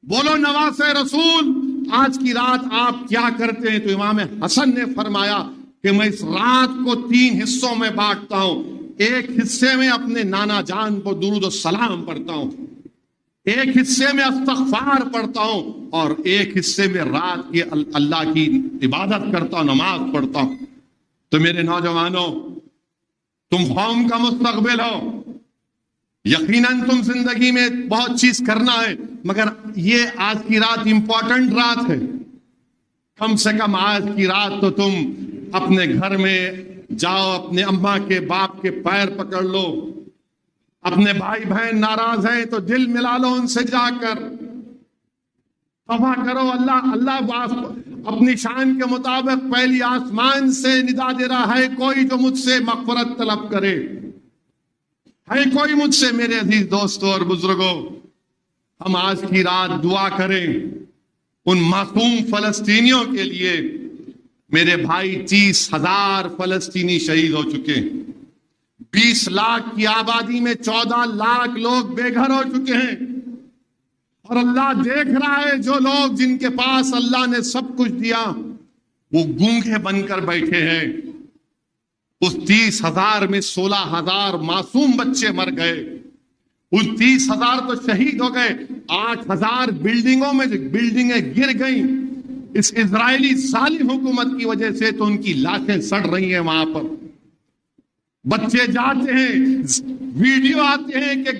بولو نواسے رسول، آج کی رات آپ کیا کرتے ہیں؟ تو امام حسن نے فرمایا کہ میں اس رات کو 3 حصوں میں بانٹتا ہوں، ایک حصے میں اپنے نانا جان کو درود و سلام پڑھتا ہوں، ایک حصے میں استغفار پڑھتا ہوں، اور ایک حصے میں رات کی اللہ کی عبادت کرتا ہوں، نماز پڑھتا ہوں۔ تو میرے نوجوانوں، تم قوم کا مستقبل ہو، یقیناً تم زندگی میں بہت چیز کرنا ہے، مگر یہ آج کی رات امپورٹنٹ رات ہے۔ کم سے کم آج کی رات تو تم اپنے گھر میں جاؤ، اپنے اماں کے باپ کے پیر پکڑ لو، اپنے بھائی بہن ناراض ہیں تو دل ملا لو ان سے جا کر، توبہ کرو۔ اللہ اپنی شان کے مطابق پہلی آسمان سے ندا دے رہا ہے، کوئی جو مجھ سے مغفرت طلب کرے، ہے کوئی مجھ سے۔ میرے عزیز دوستوں اور بزرگوں، ہم آج کی رات دعا کریں ان معصوم فلسطینیوں کے لیے۔ میرے بھائی، 30,000 فلسطینی شہید ہو چکے، 20 لاکھ کی آبادی میں 14 لاکھ لوگ بے گھر ہو چکے ہیں، اور اللہ دیکھ رہا ہے جو لوگ جن کے پاس اللہ نے سب کچھ دیا وہ گونگے بن کر بیٹھے ہیں۔ اس 30,000 میں 16,000 معصوم بچے مر گئے، ان 30,000 تو شہید ہو گئے، 8,000 بلڈنگوں میں بلڈنگیں گر گئیں اس اسرائیلی ظالم حکومت کی وجہ سے، تو ان کی لاشیں سڑ رہی ہیں وہاں پر۔ بچے جاتے ہیں، ویڈیو آتے ہیں کہ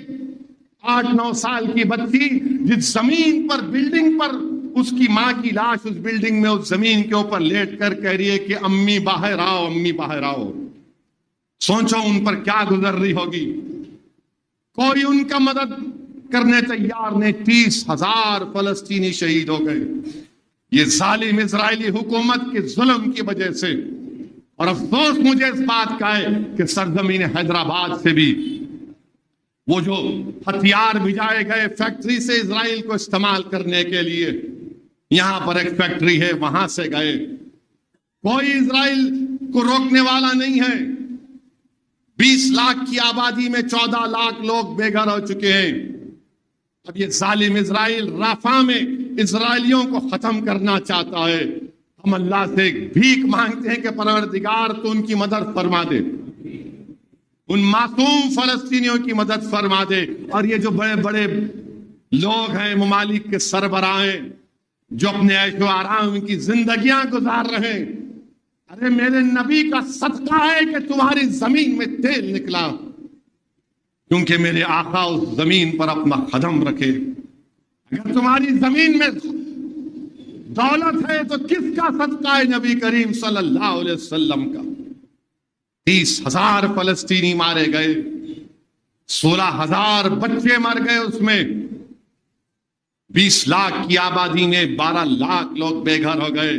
8-9 سال کی بچی جس زمین پر، بلڈنگ پر، اس کی ماں کی لاش اس بلڈنگ میں اس زمین کے اوپر لیٹ کر کہہ رہی ہے کہ امی باہر آؤ، امی باہر آؤ۔ سوچو ان پر کیا گزر رہی ہوگی، کوئی ان کا مدد کرنے تیار نہیں۔ 30,000 فلسطینی شہید ہو گئے یہ ظالم اسرائیلی حکومت کے ظلم کی وجہ سے۔ اور افسوس مجھے اس بات کا ہے کہ سرزمین حیدرآباد سے بھی وہ جو ہتھیار بھیجائے گئے فیکٹری سے اسرائیل کو استعمال کرنے کے لیے، یہاں پر ایک فیکٹری ہے، وہاں سے گئے، کوئی اسرائیل کو روکنے والا نہیں ہے۔ 20 لاکھ کی آبادی میں 14 لاکھ لوگ بے گھر ہو چکے ہیں۔ اب یہ ظالم اسرائیل رافah میں اسرائیلیوں کو ختم کرنا چاہتا ہے۔ ہم اللہ سے بھیک مانگتے ہیں کہ پروردگار تو ان کی مدد فرما دے، ان معصوم فلسطینیوں کی مدد فرما دے۔ اور یہ جو بڑے بڑے لوگ ہیں، ممالک کے سربراہ ہیں، جو اپنے عیش و آرام کی زندگیاں گزار رہے ہیں، ارے میرے نبی کا صدقہ ہے کہ تمہاری زمین میں تیل نکلا، کیونکہ میرے آقا اس زمین پر اپنا قدم رکھے۔ اگر تمہاری زمین میں دولت ہے تو کس کا صدقہ ہے؟ نبی کریم صلی اللہ علیہ وسلم کا۔ 30,000 فلسطینی مارے گئے، 16,000 بچے مر گئے، اس میں 20 لاکھ کی آبادی میں 12 لاکھ لوگ بے گھر ہو گئے۔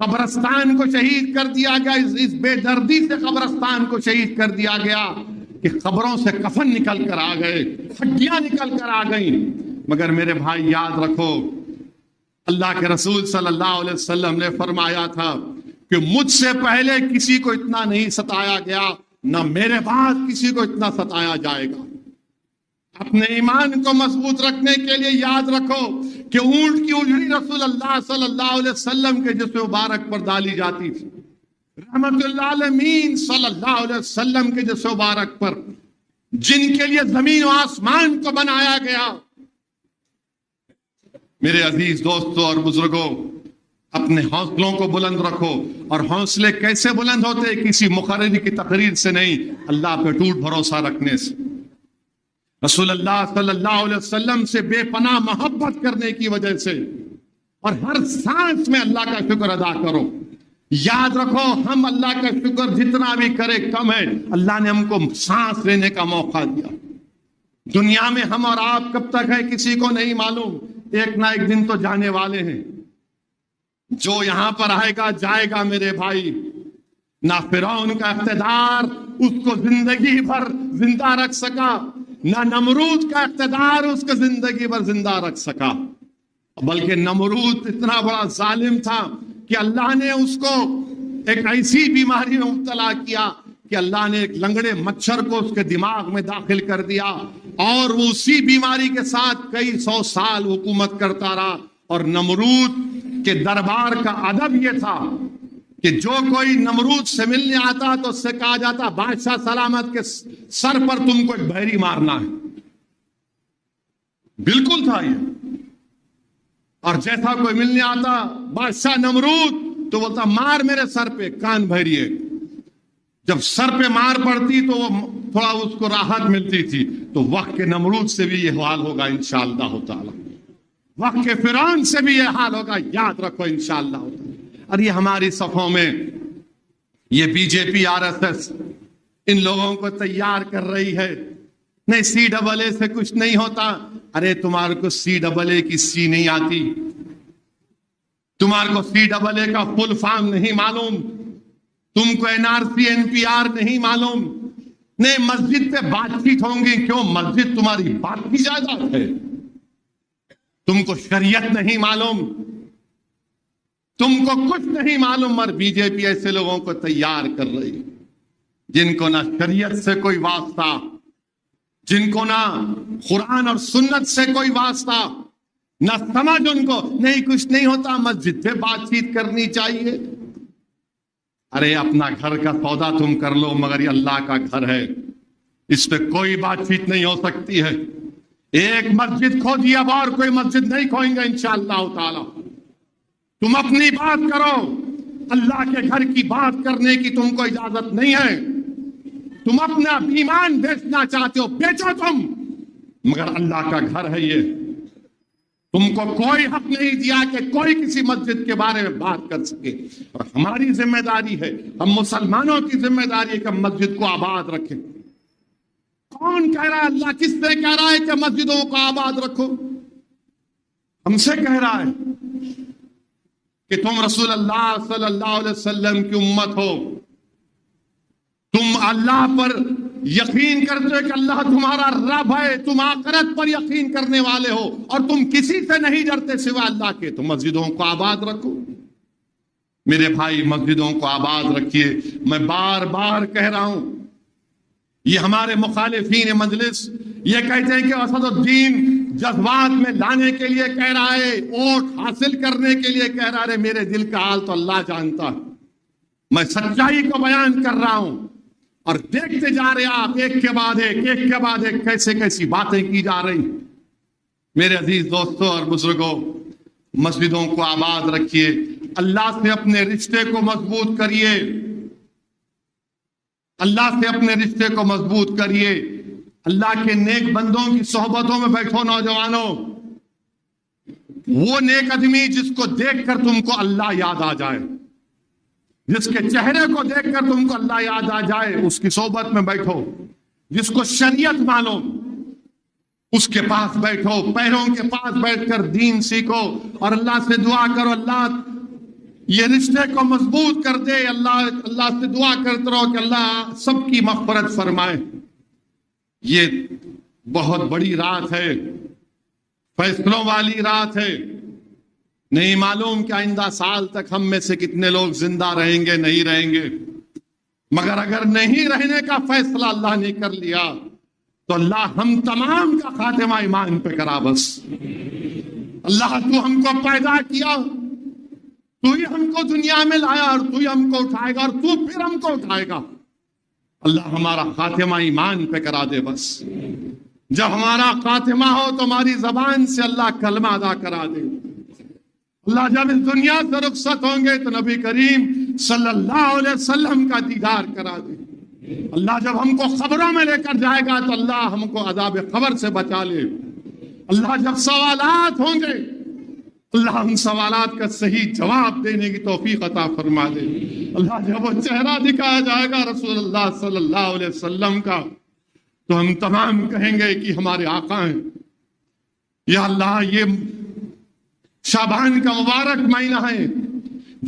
قبرستان کو شہید کر دیا گیا، اس بے دردی سے قبرستان کو شہید کر دیا گیا کہ قبروں سے کفن نکل کر آ گئے، ہڈیاں نکل کر آ گئیں۔ مگر میرے بھائی یاد رکھو، اللہ کے رسول صلی اللہ علیہ وسلم نے فرمایا تھا کہ مجھ سے پہلے کسی کو اتنا نہیں ستایا گیا، نہ میرے بعد کسی کو اتنا ستایا جائے گا۔ اپنے ایمان کو مضبوط رکھنے کے لیے یاد رکھو کہ اونٹ کی اجڑی رسول اللہ صلی اللہ علیہ وسلم کے جسم مبارک پر ڈالی جاتی تھی، رحمت اللہ عالمین صلی اللہ علیہ وسلم کے جسم مبارک پر، جن کے لیے زمین و آسمان کو بنایا گیا۔ میرے عزیز دوستوں اور بزرگوں، اپنے حوصلوں کو بلند رکھو، اور حوصلے کیسے بلند ہوتے؟ کسی مقرری کی تقریر سے نہیں، اللہ پہ ٹوٹ بھروسہ رکھنے سے، رسول اللہ صلی اللہ علیہ وسلم سے بے پناہ محبت کرنے کی وجہ سے، اور ہر سانس میں اللہ کا شکر ادا کرو۔ یاد رکھو، ہم اللہ کا شکر جتنا بھی کرے کم ہے، اللہ نے ہم کو سانس لینے کا موقع دیا۔ دنیا میں ہم اور آپ کب تک ہے کسی کو نہیں معلوم، ایک نہ ایک دن تو جانے والے ہیں۔ جو یہاں پر آئے گا جائے گا میرے بھائی۔ نہ فرعون کا اقتدار اس کو زندگی بھر زندہ رکھ سکا، نہ نمرود کا اقتدار اس کو زندگی بھر زندہ رکھ سکا، بلکہ نمرود اتنا بڑا ظالم تھا کہ اللہ نے اس کو ایک ایسی بیماری میں مبتلا کیا کہ اللہ نے ایک لنگڑے مچھر کو اس کے دماغ میں داخل کر دیا، اور وہ اسی بیماری کے ساتھ کئی سو سال حکومت کرتا رہا۔ اور نمرود کے دربار کا ادب یہ تھا کہ جو کوئی نمرود سے ملنے آتا تو اس سے کہا جاتا بادشاہ سلامت کے سر پر تم کو ایک بھیری مارنا ہے۔ بالکل تھا یہ۔ اور جیسا کوئی ملنے آتا بادشاہ نمرود تو بولتا مار میرے سر پہ، کان بھیری ہے۔ جب سر پہ مار پڑتی تو وہ تھوڑا اس کو راحت ملتی تھی۔ تو وقت کے نمرود سے بھی یہ حال ہوگا انشاءاللہ تعالی، وقت کے فرعون سے بھی یہ حال ہوگا، یاد رکھو انشاءاللہ تعالی۔ اور یہ ہماری صفوں میں یہ BJP RSS ان لوگوں کو تیار کر رہی ہے، نہیں سی ڈبل اے سے کچھ نہیں ہوتا۔ ارے تمہارے کو سی ڈبل اے کی سی نہیں آتی، تمہارے کو سی ڈبل اے کا فل فارم نہیں معلوم، تم کو N R C N P R نہیں معلوم، نہیں مسجد پہ بات چیت ہوں گی، کیوں؟ مسجد تمہاری بات کی جائیداد ہے۔ تم کو شریعت نہیں معلوم، تم کو کچھ نہیں معلوم، اور بی جے پی ایسے لوگوں کو تیار کر رہی جن کو نہ شریعت سے کوئی واسطہ، جن کو نہ قرآن اور سنت سے کوئی واسطہ، نہ سمجھ ان کو، نہیں کچھ نہیں ہوتا، مسجد پہ بات چیت کرنی چاہیے۔ ارے اپنا گھر کا سودا تم کر لو، مگر یہ اللہ کا گھر ہے، اس پہ کوئی بات چیت نہیں ہو سکتی ہے۔ ایک مسجد کھو دی، اب اور کوئی مسجد نہیں کھوئیں گے انشاءاللہ تعالی۔ تم اپنی بات کرو، اللہ کے گھر کی بات کرنے کی تم کو اجازت نہیں ہے۔ تم اپنا ایمان بیچنا چاہتے ہو، بیچو تم، مگر اللہ کا گھر ہے یہ۔ تم کو کوئی حق نہیں دیا کہ کوئی کسی مسجد کے بارے میں بات کر سکے، اور ہماری ذمہ داری ہے، ہم مسلمانوں کی ذمہ داری ہے کہ ہم مسجد کو آباد رکھیں۔ کون کہہ رہا ہے؟ اللہ کس سے کہہ رہا ہے کہ مسجدوں کو آباد رکھو؟ ہم سے کہہ رہا ہے کہ تم رسول اللہ صلی اللہ علیہ وسلم کی امت ہو، تم اللہ پر یقین کرتے ہو کہ اللہ تمہارا رب ہے، تم آخرت پر یقین کرنے والے ہو، اور تم کسی سے نہیں ڈرتے سوا اللہ کے، تو مسجدوں کو آباد رکھو۔ میرے بھائی مسجدوں کو آباد رکھیے۔ میں بار بار کہہ رہا ہوں، یہ ہمارے مخالفین مجلس یہ کہتے ہیں کہ اسد الدین جذبات میں لانے کے لیے کہہ رہا ہے، ووٹ حاصل کرنے کے لیے کہہ رہا ہے۔ میرے دل کا حال تو اللہ جانتا ہے، میں سچائی کو بیان کر رہا ہوں، اور دیکھتے جا رہے آپ ایک کے بعد ایک کیسے کیسی باتیں کی جا رہی۔ میرے عزیز دوستوں اور بزرگوں، مسجدوں کو آباد رکھیے، اللہ سے اپنے رشتے کو مضبوط کریے، اللہ سے اپنے رشتے کو مضبوط کریے۔ اللہ کے نیک بندوں کی صحبتوں میں بیٹھو نوجوانوں، وہ نیک آدمی جس کو دیکھ کر تم کو اللہ یاد آ جائے، جس کے چہرے کو دیکھ کر تم کو اللہ یاد آ جائے، اس کی صحبت میں بیٹھو۔ جس کو شریعت مانو اس کے پاس بیٹھو، پیروں کے پاس بیٹھ کر دین سیکھو، اور اللہ سے دعا کرو، اللہ یہ رشتے کو مضبوط کر دے. اللہ سے دعا کرتے رہو کہ اللہ سب کی مغفرت فرمائے. یہ بہت بڑی رات ہے، فیصلوں والی رات ہے. نہیں معلوم کہ آئندہ سال تک ہم میں سے کتنے لوگ زندہ رہیں گے نہیں رہیں گے، مگر اگر نہیں رہنے کا فیصلہ اللہ نے کر لیا تو اللہ ہم تمام کا خاتمہ ایمان پہ کرا. بس اللہ تو ہم کو پیدا کیا، تو ہی ہم کو دنیا میں لایا، اور تو ہی ہم کو اٹھائے گا، اور تو پھر ہم کو اٹھائے گا. اللہ ہمارا خاتمہ ایمان پہ کرا دے. بس جب ہمارا خاتمہ ہو تو ہماری زبان سے اللہ کلمہ ادا کرا دے. اللہ جب اس دنیا سے رخصت ہوں گے تو نبی کریم صلی اللہ علیہ وسلم کا دیدار کرا دے. اللہ جب ہم کو خبروں میں لے کر جائے گا تو اللہ ہم کو عذاب قبر سے بچا لے. اللہ جب سوالات ہوں گے اللہ ان سوالات کا صحیح جواب دینے کی توفیق عطا فرما دے. اللہ جب وہ چہرہ دکھایا جائے گا رسول اللہ صلی اللہ علیہ وسلم کا تو ہم تمام کہیں گے کہ ہمارے آقا ہیں. یا اللہ یہ شعبان کا مبارک مہینہ ہے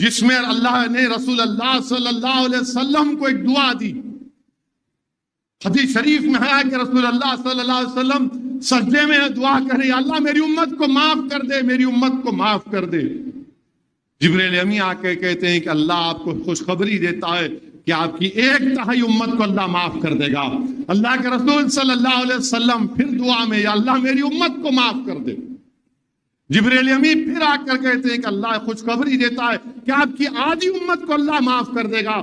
جس میں اللہ نے رسول اللہ صلی اللہ علیہ وسلم کو ایک دعا دی. حدیث شریف میں ہے کہ رسول اللہ صلی اللہ علیہ وسلم سجدے میں دعا کرے، یا اللہ میری امت کو معاف کر دے، میری امت کو معاف کر دے. جبریل امی آ کے کہتے ہیں کہ اللہ آپ کو خوشخبری دیتا ہے کہ آپ کی 1/3 امت کو اللہ معاف کر دے گا. اللہ کے رسول صلی اللہ علیہ وسلم پھر دعا میں یا اللہ میری امت کو معاف کر دے. جبریل امی پھر آ کر کہتے ہیں کہ اللہ خوشخبری دیتا ہے کہ آپ کی آدھی امت کو اللہ معاف کر دے گا.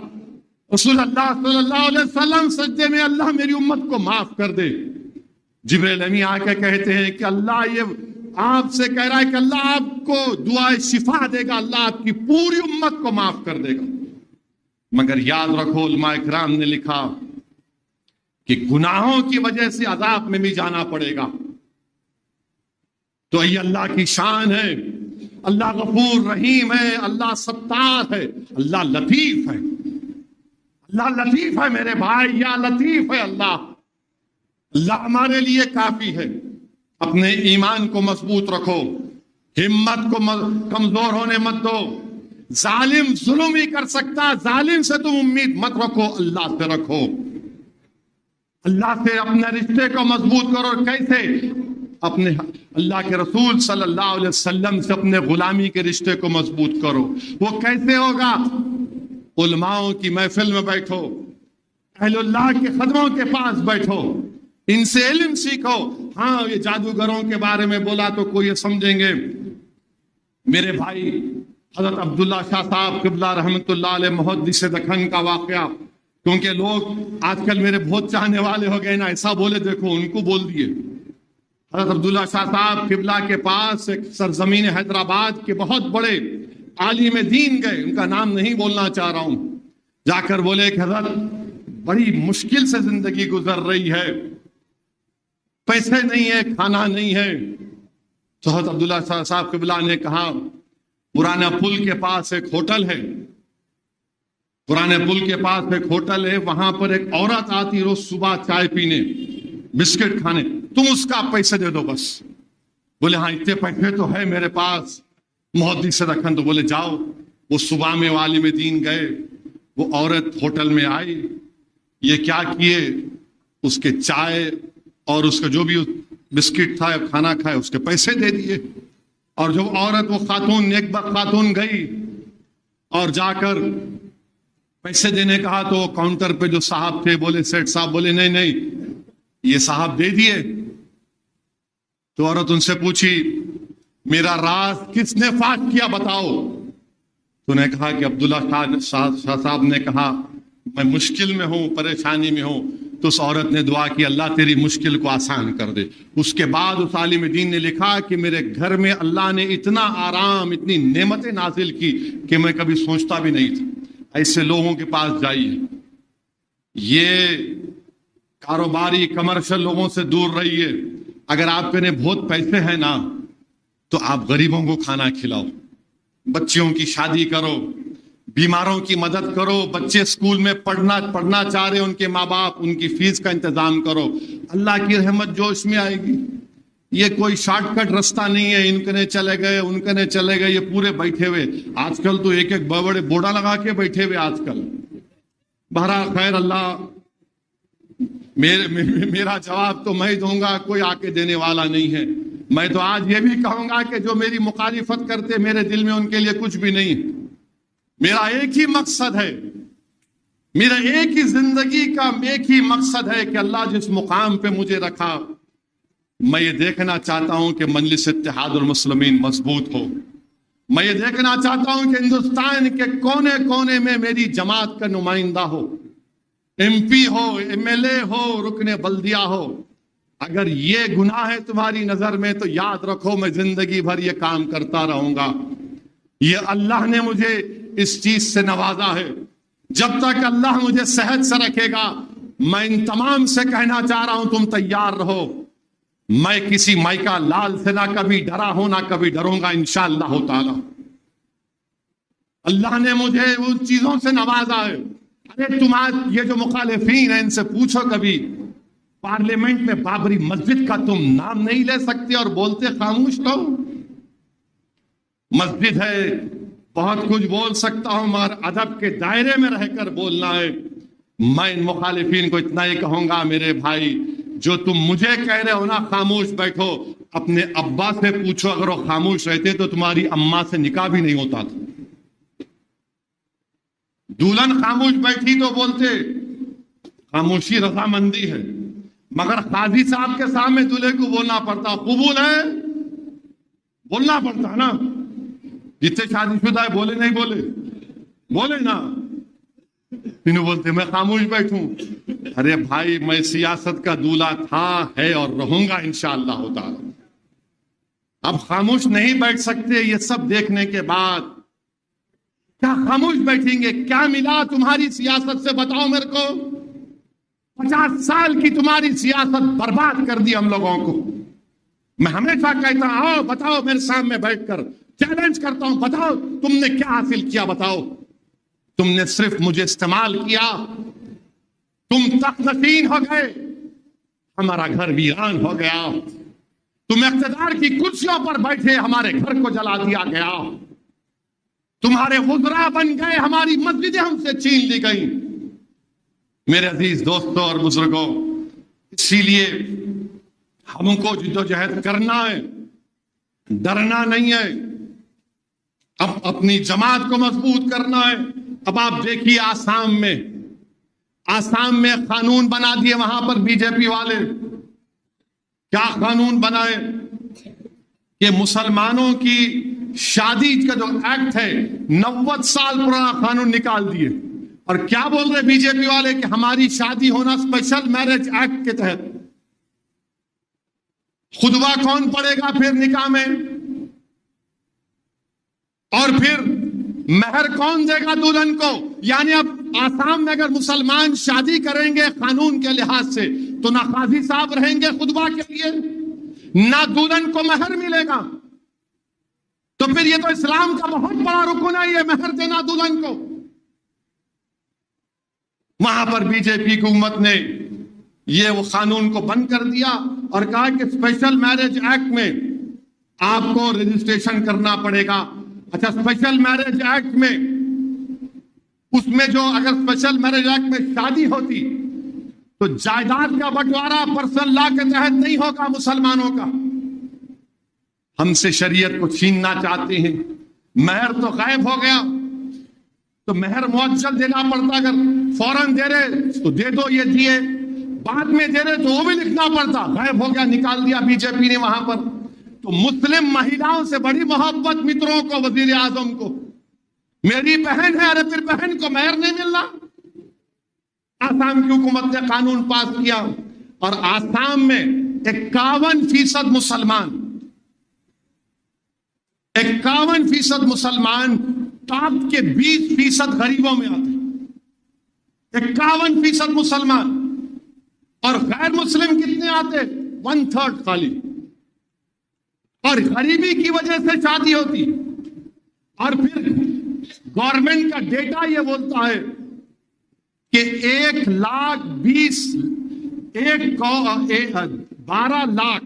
رسول اللہ صلی اللہ علیہ وسلم سجدے میں اللہ میری امت کو معاف کر دے. جبریل امی آ کے کہتے ہیں کہ اللہ یہ آپ سے کہہ رہا ہے کہ اللہ آپ کو دعائے شفا دے گا، اللہ آپ کی پوری امت کو معاف کر دے گا. مگر یاد رکھو علماء اکرام نے لکھا کہ گناہوں کی وجہ سے عذاب میں بھی جانا پڑے گا. تو یہ اللہ کی شان ہے. اللہ غفور رحیم ہے، اللہ ستار ہے، اللہ لطیف ہے. اللہ لطیف ہے میرے بھائی، یا لطیف ہے اللہ. اللہ ہمارے لیے کافی ہے. اپنے ایمان کو مضبوط رکھو، ہمت کو کمزور ہونے مت دو. ظالم ظلم ہی کر سکتا، ظالم سے تم امید مت رکھو، اللہ سے رکھو. اللہ سے اپنے رشتے کو مضبوط کرو. کیسے؟ اپنے اللہ کے رسول صلی اللہ علیہ وسلم سے اپنے غلامی کے رشتے کو مضبوط کرو. وہ کیسے ہوگا؟ علماؤں کی محفل میں بیٹھو، اہل اللہ کے قدموں کے پاس بیٹھو، ان سے علم سیکھو. ہاں یہ جادوگروں کے بارے میں بولا تو کوئی یہ سمجھیں گے. میرے بھائی حضرت عبداللہ شاہ صاحب قبلہ رحمت اللہ علیہ محدث دکن کا واقعہ، کیونکہ لوگ آج کل میرے بہت چاہنے والے ہو گئے نا، ایسا بولے دیکھو ان کو بول دیے. حضرت عبداللہ شاہ صاحب قبلہ کے پاس ایک سرزمین حیدرآباد کے بہت بڑے عالم دین گئے، ان کا نام نہیں بولنا چاہ رہا ہوں. جا کر بولے کہ حضرت بڑی مشکل سے زندگی گزر رہی ہے، پیسے نہیں ہے، کھانا نہیں ہے. تو حضرت عبداللہ صاحب قبلہ نے کہا پرانا پل کے پاس ایک ہوٹل ہے، پرانے پل کے پاس ایک ہوٹل ہے، وہاں پر ایک عورت آتی روز صبح چائے پینے بسکٹ کھانے، تم اس کا پیسے دے دو بس. بولے ہاں اتنے پیسے تو ہے میرے پاس. محدث رکھن تو بولے جاؤ. وہ صبح میں عالم دین گئے، وہ عورت ہوٹل میں آئی، یہ کیا کیے اس کے چائے اور اس کا جو بھی بسکٹ تھا کھانا کھائے اس کے پیسے دے دیے. اور جب عورت وہ خاتون نیک بخت خاتون گئی اور جا کر پیسے دینے کہا تو کاؤنٹر پہ جو صاحب تھے بولے سیٹ صاحب بولے نہیں نہیں یہ صاحب دے دیے. تو عورت ان سے پوچھی میرا راز کس نے فاش کیا بتاؤ. تو نے کہا کہ عبداللہ شاہ صاحب نے کہا میں مشکل میں ہوں، پریشانی میں ہوں. تو اس عورت نے دعا کی اللہ تیری مشکل کو آسان کر دے. اس کے بعد اس عالم دین نے لکھا کہ میرے گھر میں اللہ نے اتنا آرام، اتنی نعمتیں نازل کی کہ میں کبھی سوچتا بھی نہیں تھا. ایسے لوگوں کے پاس جائیے، یہ کاروباری کمرشل لوگوں سے دور رہیے. اگر آپ کے بہت پیسے ہیں نا تو آپ غریبوں کو کھانا کھلاؤ، بچیوں کی شادی کرو، بیماروں کی مدد کرو. بچے اسکول میں پڑھنا چاہ رہے ان کے ماں باپ ان کی فیس کا انتظام کرو. اللہ کی رحمت جوش میں آئے گی. یہ کوئی شارٹ کٹ رستہ نہیں ہے، ان کنے چلے گئے ان کنے چلے گئے، یہ پورے بیٹھے ہوئے آج کل تو ایک ایک بڑے بوڑا لگا کے بیٹھے ہوئے آج کل۔ بہرحال خیر، اللہ میرا جواب تو میں دوں گا، کوئی آ کے دینے والا نہیں ہے۔ میں تو آج یہ بھی کہوں گا کہ جو میری مخالفت کرتے میرے دل میں ان کے لیے کچھ بھی نہیں ہے۔ میرا ایک ہی مقصد ہے، میرا ایک ہی زندگی کا ایک ہی مقصد ہے کہ اللہ جس مقام پہ مجھے رکھا، میں یہ دیکھنا چاہتا ہوں کہ مجلس اتحاد المسلمین مضبوط ہو۔ میں یہ دیکھنا چاہتا ہوں کہ ہندوستان کے کونے کونے میں میری جماعت کا نمائندہ ہو، ایم پی ہو، ایم ایل اے ہو، رکن بلدیہ ہو۔ اگر یہ گناہ ہے تمہاری نظر میں تو یاد رکھو میں زندگی بھر یہ کام کرتا رہوں گا۔ یہ اللہ نے مجھے اس چیز سے نوازا ہے۔ جب تک اللہ مجھے صحت سے رکھے گا، میں ان تمام سے کہنا چاہ رہا ہوں تم تیار رہو۔ میں کسی مائکا لال سے نہ کبھی ڈرا ہوں نہ کبھی ڈروں گا انشاءاللہ تعالی۔ اللہ نے مجھے ان چیزوں سے نوازا ہے۔ ارے یہ جو مخالفین ہیں ان سے پوچھو، کبھی پارلیمنٹ میں بابری مسجد کا تم نام نہیں لے سکتے اور بولتے خاموش رہو۔ مسجد ہے، بہت کچھ بول سکتا ہوں مگر ادب کے دائرے میں رہ کر بولنا ہے۔ میں ان مخالفین کو اتنا ہی کہوں گا، میرے بھائی جو تم مجھے کہہ رہے ہو نا خاموش بیٹھو، اپنے ابا سے پوچھو، اگر وہ خاموش رہتے تو تمہاری اماں سے نکاح بھی نہیں ہوتا تھا۔ دلہن خاموش بیٹھی تو بولتے خاموشی رضامندی ہے، مگر قاضی صاحب کے سامنے دلہے کو بولنا پڑتا، قبول ہے بولنا پڑتا نا۔ جتنے شادی شدہ ہے بولے نہیں بولے، بولے نا، انہوں بولتے میں خاموش بیٹھوں۔ ارے بھائی میں سیاست کا دولہا تھا، ہے اور رہوں گا انشاءاللہ تعالی۔ اب خاموش نہیں بیٹھ سکتے، یہ سب دیکھنے کے بعد کیا خاموش بیٹھیں گے؟ کیا ملا تمہاری سیاست سے بتاؤ میرے کو؟ 50 سال کی تمہاری سیاست برباد کر دی ہم لوگوں کو۔ میں ہمیشہ کہتا ہوں آؤ بتاؤ میرے سامنے بیٹھ کر، چیلنج کرتا ہوں، بتاؤ تم نے کیا حاصل کیا؟ بتاؤ تم نے صرف مجھے استعمال کیا، تم تخت نشین ہو گئے، ہمارا گھر ویران ہو گیا، تم اقتدار کی کرسیوں پر بیٹھے ہمارے گھر کو جلا دیا گیا، تمہارے وزراء بن گئے، ہماری مسجدیں ہم سے چھین لی گئی۔ میرے عزیز دوستوں اور بزرگوں، اسی لیے ہم کو جدوجہد کرنا ہے، ڈرنا نہیں ہے، اب اپنی جماعت کو مضبوط کرنا ہے۔ اب آپ دیکھیے آسام میں قانون بنا دیے وہاں پر بی جے پی والے۔ کیا قانون بنائے کہ مسلمانوں کی شادی کا جو ایکٹ ہے 90 سال پرانا قانون نکال دیے، اور کیا بول رہے بی جے پی والے کہ ہماری شادی ہونا اسپیشل میرج ایکٹ کے تحت۔ خطبہ کون پڑھے گا پھر نکاح میں؟ اور پھر مہر کون دے گا دلہن کو؟ یعنی اب آسام میں اگر مسلمان شادی کریں گے قانون کے لحاظ سے تو نہ قاضی صاحب رہیں گے خطبہ کے لیے، نہ دلہن کو مہر ملے گا۔ تو پھر یہ تو اسلام کا بہت بڑا رکن ہے، یہ مہر دینا دلہن کو۔ وہاں پر بی جے پی حکومت نے یہ وہ قانون کو بند کر دیا اور کہا کہ اسپیشل میرج ایکٹ میں آپ کو رجسٹریشن کرنا پڑے گا۔ اچھا، اسپیشل میرج ایکٹ میں اس میں جو اگر اسپیشل میرج ایکٹ میں شادی ہوتی تو جائیداد کا بٹوارا پرسنل لا کے تحت نہیں ہوگا مسلمانوں کا۔ ہم سے شریعت کو چھیننا چاہتے ہیں۔ مہر تو غائب ہو گیا، تو مہر معجل دینا پڑتا، اگر فوراً دے رہے تو دے دو، یہ دیے، بعد میں دے رہے تو وہ بھی لکھنا پڑتا، غائب ہو گیا، نکال دیا بی جے پی نے وہاں پر۔ تو مسلم مہیلاؤں سے بڑی محبت متروں کو، وزیر اعظم کو، میری بہن ہے، ارے پھر بہن کو مہر نہیں ملنا۔ آسام کی حکومت نے قانون پاس کیا اور آسام میں 51% مسلمان 51% مسلمان ٹاپ کے 20% غریبوں میں آتے، 51% مسلمان، اور غیر مسلم کتنے آتے؟ 1/3 خالی، اور غریبی کی وجہ سے شادی ہوتی۔ اور پھر گورنمنٹ کا ڈیٹا یہ بولتا ہے کہ 12 لاکھ